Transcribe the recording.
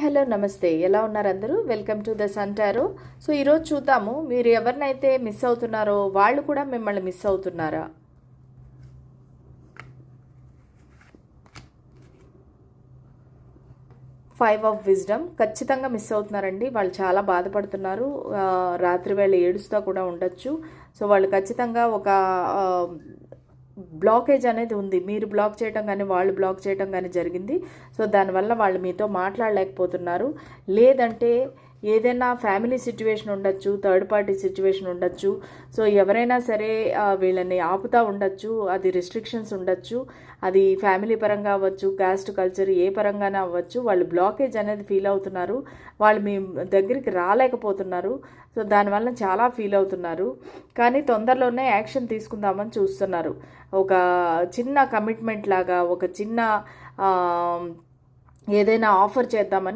Hello నమస్తే, ఎలా ఉన్నారు అందరూ? Welcome to the Sun Tarot. So ఈరోజు చూద్దాము, మీరు ఎవరినైతే మిస్ అవుతున్నారో వాళ్ళు కూడా మిమ్మల్ని మిస్ అవుతున్నారా? ఫైవ్ ఆఫ్ విజ్డమ్ ఖచ్చితంగా మిస్ అవుతున్నారండి. వాళ్ళు చాలా బాధపడుతున్నారు. రాత్రి వేళ ఏడుస్తూ కూడా ఉండొచ్చు. సో వాళ్ళు ఖచ్చితంగా ఒక బ్లాకేజ్ అనేది ఉంది. మీరు బ్లాక్ చేయటం కానీ వాళ్ళు బ్లాక్ చేయటం కానీ జరిగింది. సో దానివల్ల వాళ్ళు మీతో మాట్లాడలేకపోతున్నారు. లేదంటే ఏదైనా ఫ్యామిలీ సిచ్యువేషన్ ఉండొచ్చు, థర్డ్ పార్టీ సిచ్యువేషన్ ఉండొచ్చు. సో ఎవరైనా సరే వీళ్ళని ఆపుతూ ఉండొచ్చు. అది రిస్ట్రిక్షన్స్ ఉండొచ్చు. అది ఫ్యామిలీ పరంగా అవ్వచ్చు, కాస్ట్ కల్చర్ ఏ పరంగానే అవ్వచ్చు. వాళ్ళు బ్లాకేజ్ అనేది ఫీల్ అవుతున్నారు. వాళ్ళు మీ దగ్గరికి రాలేకపోతున్నారు. సో దానివల్ల చాలా ఫీల్ అవుతున్నారు. కానీ తొందరలోనే యాక్షన్ తీసుకుందామని చూస్తున్నారు. ఒక చిన్న కమిట్మెంట్ లాగా, ఒక చిన్న ఏదైనా ఆఫర్ చేద్దామని